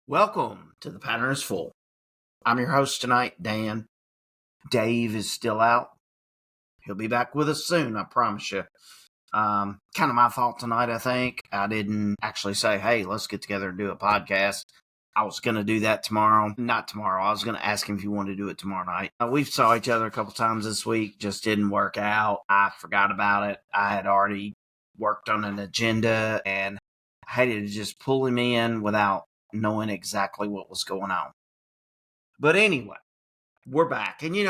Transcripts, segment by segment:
Welcome to The Pattern is Full. I'm your host tonight, Dan. Dave is still out. He'll be back with us soon, I promise you. Kind of my fault tonight, I think. I didn't actually say, hey, let's get together and do a podcast. I was going to do that tomorrow. Not tomorrow. I was going to ask him if he wanted to do it tomorrow night. We've saw each other a couple times this week. Just didn't work out. I forgot about it. I had already worked on an agenda and I hated to just pull him in without knowing exactly what was going on. But anyway, we're back. And we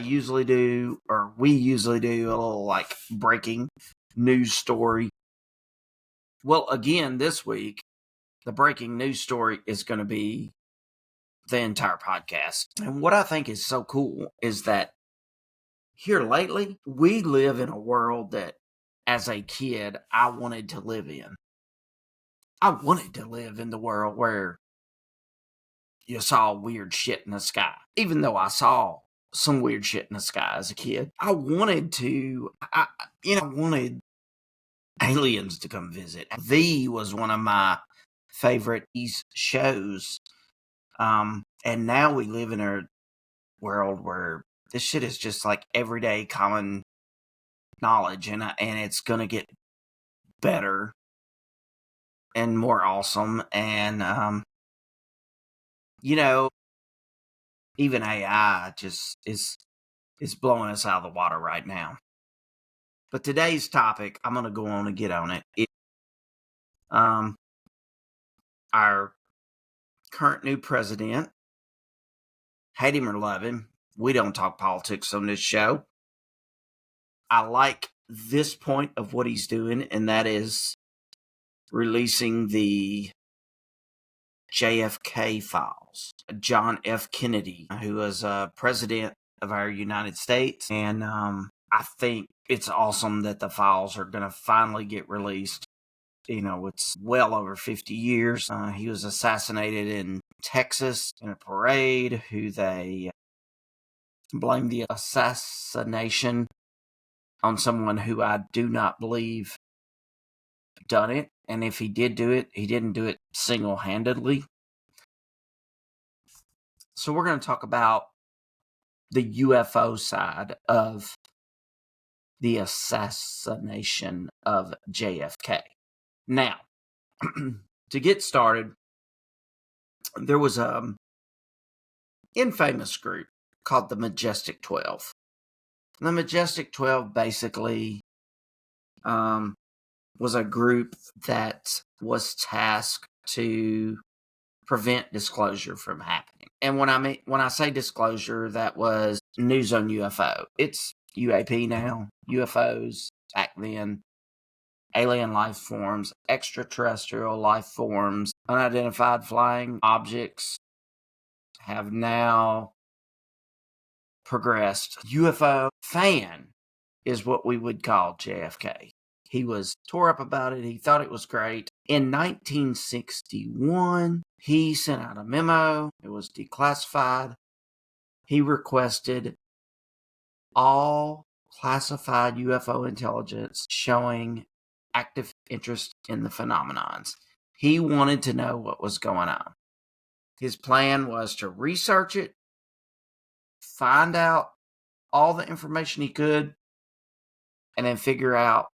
usually do a little like breaking news story. Well, again, this week, the breaking news story is going to be the entire podcast. And what I think is so cool is that here lately, we live in a world that as a kid, I wanted to live in. I wanted to live in the world where you saw weird shit in the sky. Even though I saw some weird shit in the sky as a kid, I wanted aliens to come visit. V was one of my favorite shows. And now we live in a world where this shit is just like everyday common knowledge, and it's gonna get better and more awesome. And even AI just is blowing us out of the water right now. But today's topic, I'm going to go on and get on it. Our current new president, hate him or love him, we don't talk politics on this show. I like this point of what he's doing, and that is releasing the JFK files. John F. Kennedy, who was president of our United States, and I think it's awesome that the files are going to finally get released. It's well over 50 years. He was assassinated in Texas in a parade, who they blamed the assassination on someone who I do not believe done it. And if he did do it, he didn't do it single-handedly. So we're going to talk about the UFO side of the assassination of JFK. Now, to get started, there was an infamous group called the Majestic 12. The Majestic 12 basically was a group that was tasked to prevent disclosure from happening. And when I say disclosure, that was news on UFO. It's UAP now, UFOs back then, alien life forms, extraterrestrial life forms, unidentified flying objects have now progressed. UFO fan is what we would call JFK. He was tore up about it. He thought it was great. In 1961, he sent out a memo. It was declassified. He requested all classified UFO intelligence showing active interest in the phenomenons. He wanted to know what was going on. His plan was to research it, find out all the information he could, and then figure out,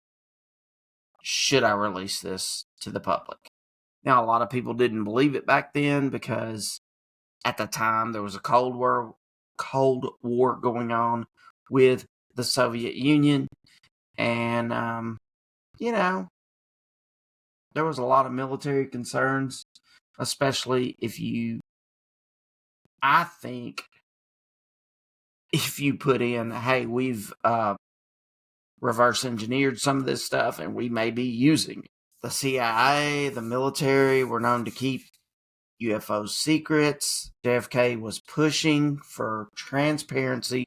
should I release this to the public? Now, a lot of people didn't believe it back then because at the time there was a Cold War going on with the Soviet Union. And, there was a lot of military concerns, especially if you put in, hey, we've reverse engineered some of this stuff and we may be using it. The CIA, the military were known to keep UFO secrets. JFK was pushing for transparency.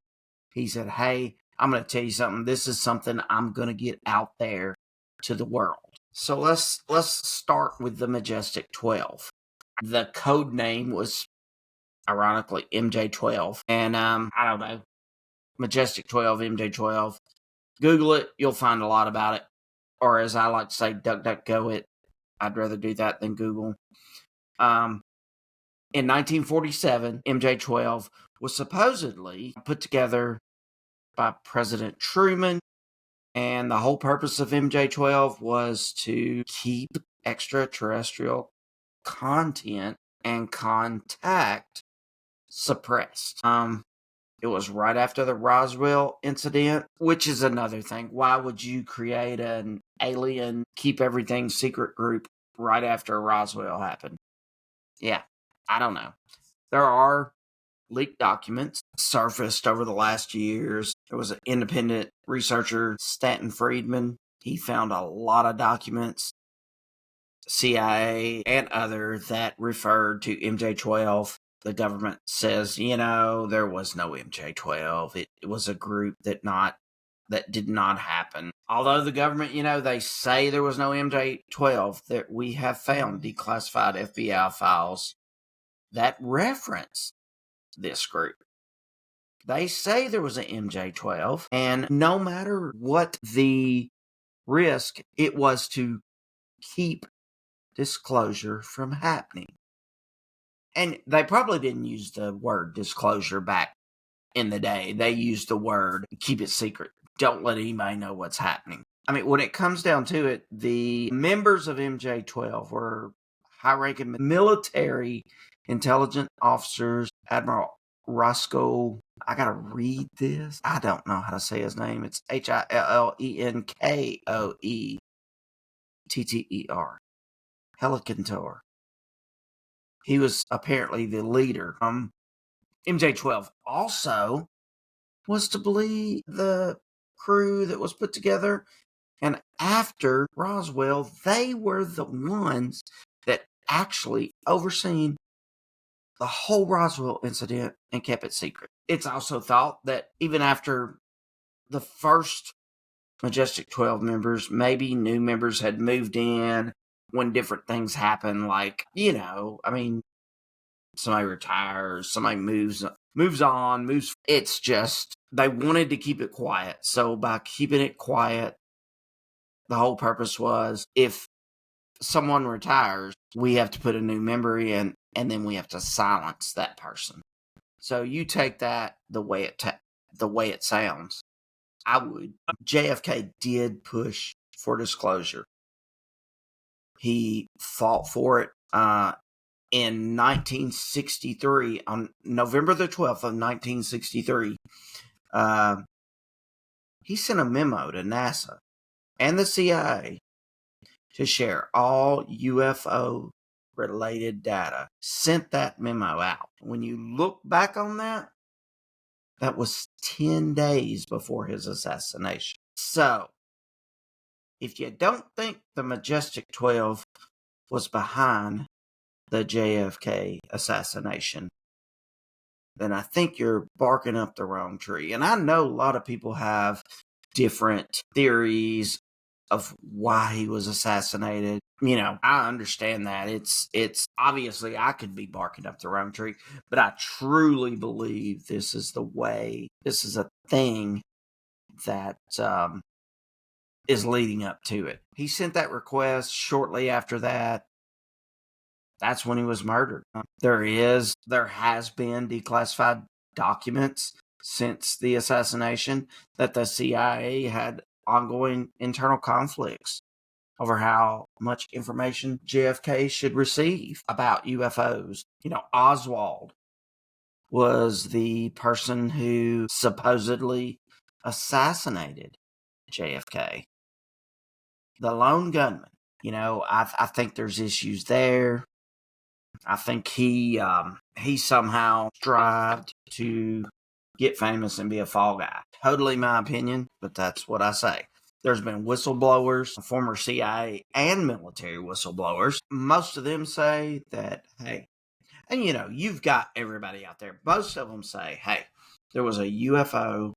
He said, hey, I'm going to tell you something. This is something I'm going to get out there to the world. So let's start with the Majestic 12. The code name was, ironically, MJ12. And I don't know, Majestic 12, MJ12. Google it. You'll find a lot about it. Or as I like to say, DuckDuckGo it. I'd rather do that than Google. In 1947, MJ-12 was supposedly put together by President Truman, and the whole purpose of MJ-12 was to keep extraterrestrial content and contact suppressed. It was right after the Roswell incident, which is another thing. Why would you create an alien, keep everything secret group right after Roswell happened? Yeah, I don't know. There are leaked documents surfaced over the last years. There was an independent researcher, Stanton Friedman. He found a lot of documents, CIA and other, that referred to MJ-12. The government says, there was no MJ-12. It was a group that did not happen. Although the government, they say there was no MJ-12, that we have found declassified FBI files that reference this group. They say there was an MJ-12, and no matter what the risk, it was to keep disclosure from happening. And they probably didn't use the word disclosure back in the day. They used the word keep it secret. Don't let anybody know what's happening. I mean, when it comes down to it, the members of MJ-12 were high-ranking military intelligence officers. Admiral Roscoe, I gotta read this. I don't know how to say his name. It's Hillkenkoetter. Helicantor. He was apparently the leader. MJ-12 also was to believe the crew that was put together. And after Roswell, they were the ones that actually overseen the whole Roswell incident and kept it secret. It's also thought that even after the first Majestic 12 members, maybe new members had moved in when different things happen, like, somebody retires, somebody moves on. It's just, they wanted to keep it quiet. So by keeping it quiet, the whole purpose was, if someone retires, we have to put a new member in, and then we have to silence that person. So you take that the way it sounds. I would. JFK did push for disclosure. He fought for it in 1963, on November the 12th of 1963. He sent a memo to NASA and the CIA to share all UFO related data. Sent that memo out. When you look back on that, that was 10 days before his assassination. So, if you don't think the Majestic 12 was behind the JFK assassination, then I think you're barking up the wrong tree. And I know a lot of people have different theories of why he was assassinated. I understand that. It's obviously, I could be barking up the wrong tree, but I truly believe this is a thing that is leading up to it. He sent that request. Shortly after that, that's when he was murdered. There has been declassified documents since the assassination that the CIA had ongoing internal conflicts over how much information JFK should receive about UFOs. Oswald was the person who supposedly assassinated JFK. The lone gunman. I think there's issues there. I think he somehow strived to get famous and be a fall guy. Totally my opinion, but that's what I say. There's been whistleblowers, former CIA and military whistleblowers. Most of them say that, hey, and you've got everybody out there. Most of them say, hey, there was a UFO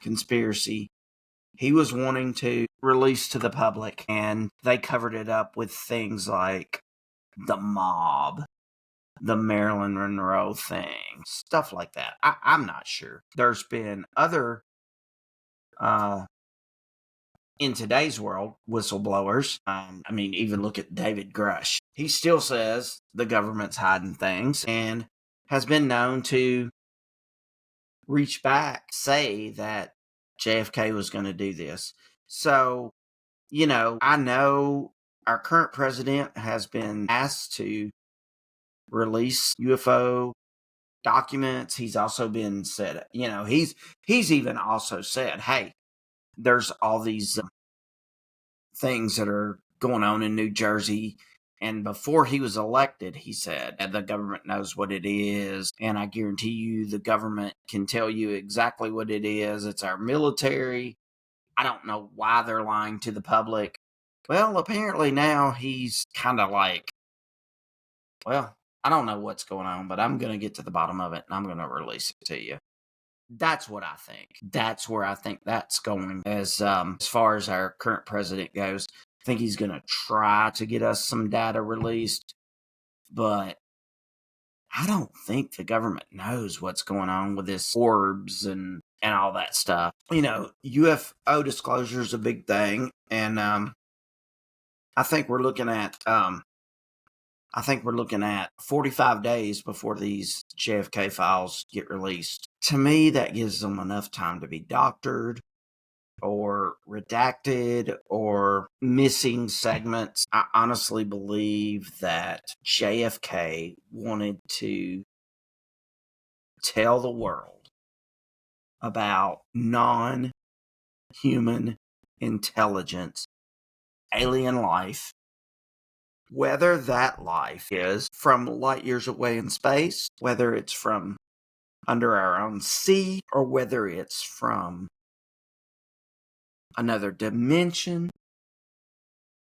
conspiracy he was wanting to release to the public, and they covered it up with things like the mob, the Marilyn Monroe thing, stuff like that. I'm not sure. There's been other in today's world, whistleblowers, even look at David Grush. He still says the government's hiding things and has been known to reach back, say that JFK was going to do this. So, I know our current president has been asked to release UFO documents. He's also been said, he's even also said, hey, there's all these things that are going on in New Jersey. And before he was elected, he said, the government knows what it is. And I guarantee you the government can tell you exactly what it is. It's our military. I don't know why they're lying to the public. Well, apparently now he's kind of like, well, I don't know what's going on, but I'm going to get to the bottom of it and I'm going to release it to you. That's what I think. That's where I think that's going as far as our current president goes. I think he's going to try to get us some data released, but I don't think the government knows what's going on with this orbs and all that stuff. UFO disclosure is a big thing, and I think we're looking at 45 days before these JFK files get released. To me, that gives them enough time to be doctored or redacted or missing segments. I honestly believe that JFK wanted to tell the world about non-human intelligence, alien life, whether that life is from light years away in space, whether it's from under our own sea, or whether it's from another dimension.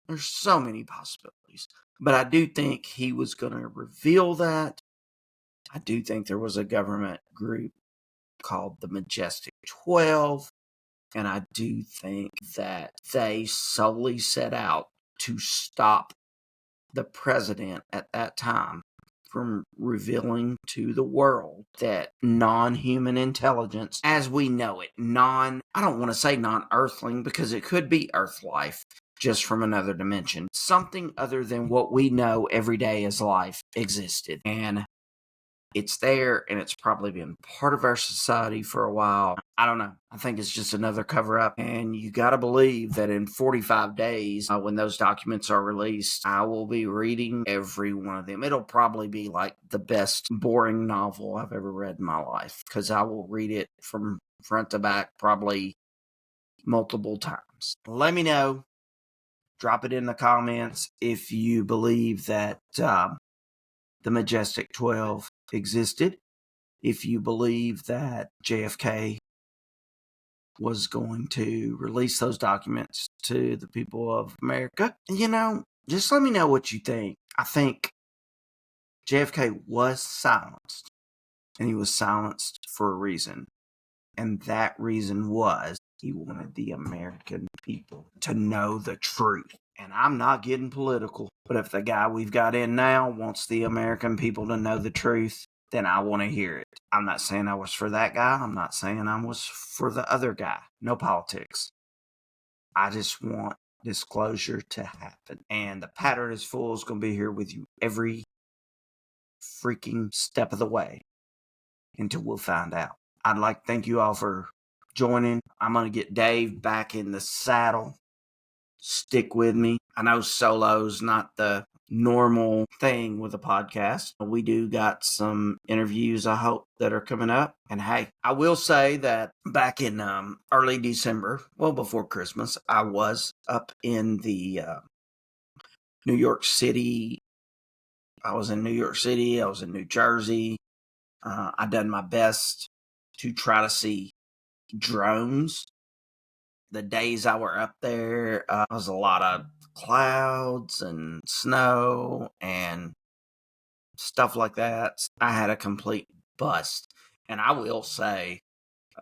There's so many possibilities. But I do think he was going to reveal that. I do think there was a government group called the Majestic 12. And I do think that they solely set out to stop the president at that time from revealing to the world that non-human intelligence, as we know it, I don't want to say non-earthling because it could be Earth life just from another dimension. Something other than what we know every day as life existed. And it's there, and it's probably been part of our society for a while. I don't know. I think it's just another cover-up. And you got to believe that in 45 days, when those documents are released, I will be reading every one of them. It'll probably be like the best boring novel I've ever read in my life, because I will read it from front to back probably multiple times. Let me know. Drop it in the comments if you believe that the Majestic 12 existed, if you believe that JFK was going to release those documents to the people of America. Just let me know what you think. I think JFK was silenced, and he was silenced for a reason. And that reason was he wanted the American people to know the truth. And I'm not getting political, but if the guy we've got in now wants the American people to know the truth, then I want to hear it. I'm not saying I was for that guy. I'm not saying I was for the other guy. No politics. I just want disclosure to happen. And the Pattern is Full is going to be here with you every freaking step of the way until we'll find out. I'd like to thank you all for joining. I'm going to get Dave back in the saddle. Stick with me. I know solo's not the normal thing with a podcast. We do got some interviews, I hope, that are coming up. And hey, I will say that back in early December, well before Christmas, I was up in the New York City. I was in New York City. I was in New Jersey. I done my best to try to see drones. The days I were up there, was a lot of clouds and snow and stuff like that. I had a complete bust. And I will say,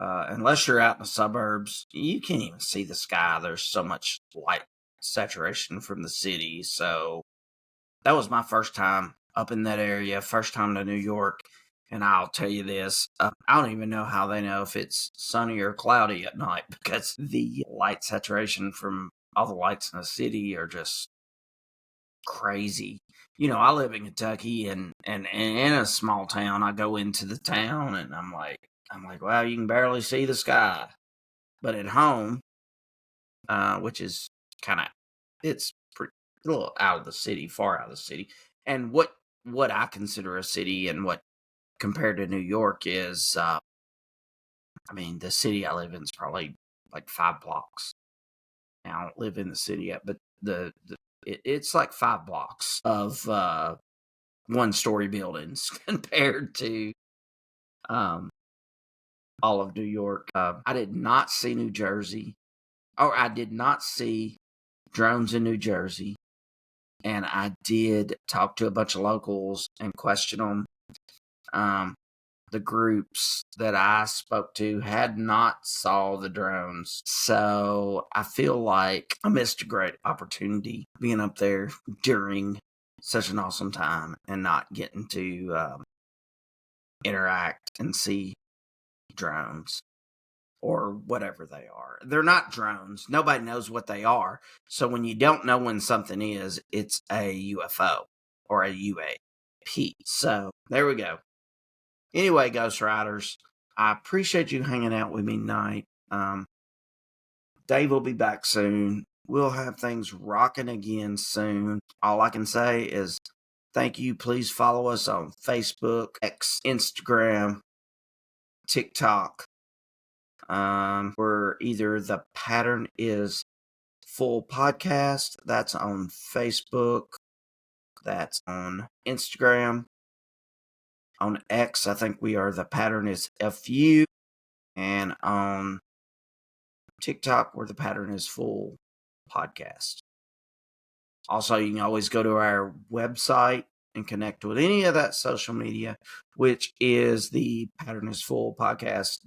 unless you're out in the suburbs, you can't even see the sky. There's so much light saturation from the city. So that was my first time up in that area, first time to New York. And I'll tell you this, I don't even know how they know if it's sunny or cloudy at night because the light saturation from all the lights in the city are just crazy. I live in Kentucky and in a small town. I go into the town and I'm like, wow, you can barely see the sky. But at home, which is kind of, it's pretty, a little out of the city, far out of the city. And what I consider a city and what compared to New York is, the city I live in is probably like 5 blocks. Now, I don't live in the city yet, but it's like 5 blocks of one-story buildings compared to all of New York. I did not see New Jersey, or I did not see drones in New Jersey, and I did talk to a bunch of locals and question them. The groups that I spoke to had not saw the drones. So I feel like I missed a great opportunity being up there during such an awesome time and not getting to interact and see drones or whatever they are. They're not drones. Nobody knows what they are. So when you don't know when something is, it's a UFO or a UAP. So there we go. Anyway, Ghost Riders, I appreciate you hanging out with me tonight. Dave will be back soon. We'll have things rocking again soon. All I can say is thank you. Please follow us on Facebook, X, Instagram, TikTok. We're either The Pattern is Full Podcast. That's on Facebook. That's on Instagram. On X, I think we are The Pattern is FU. And on TikTok, where The Pattern is Full Podcast. Also, you can always go to our website and connect with any of that social media, which is the Pattern is Full Podcast.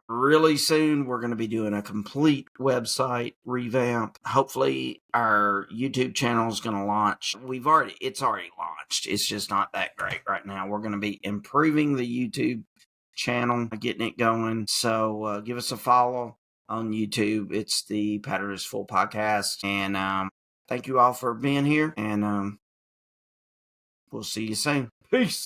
Really soon, we're going to be doing a complete website revamp. Hopefully, our YouTube channel is going to launch. It's already launched. It's just not that great right now. We're going to be improving the YouTube channel, getting it going. So give us a follow on YouTube. It's the Pattern is Full Podcast. And thank you all for being here. And we'll see you soon. Peace.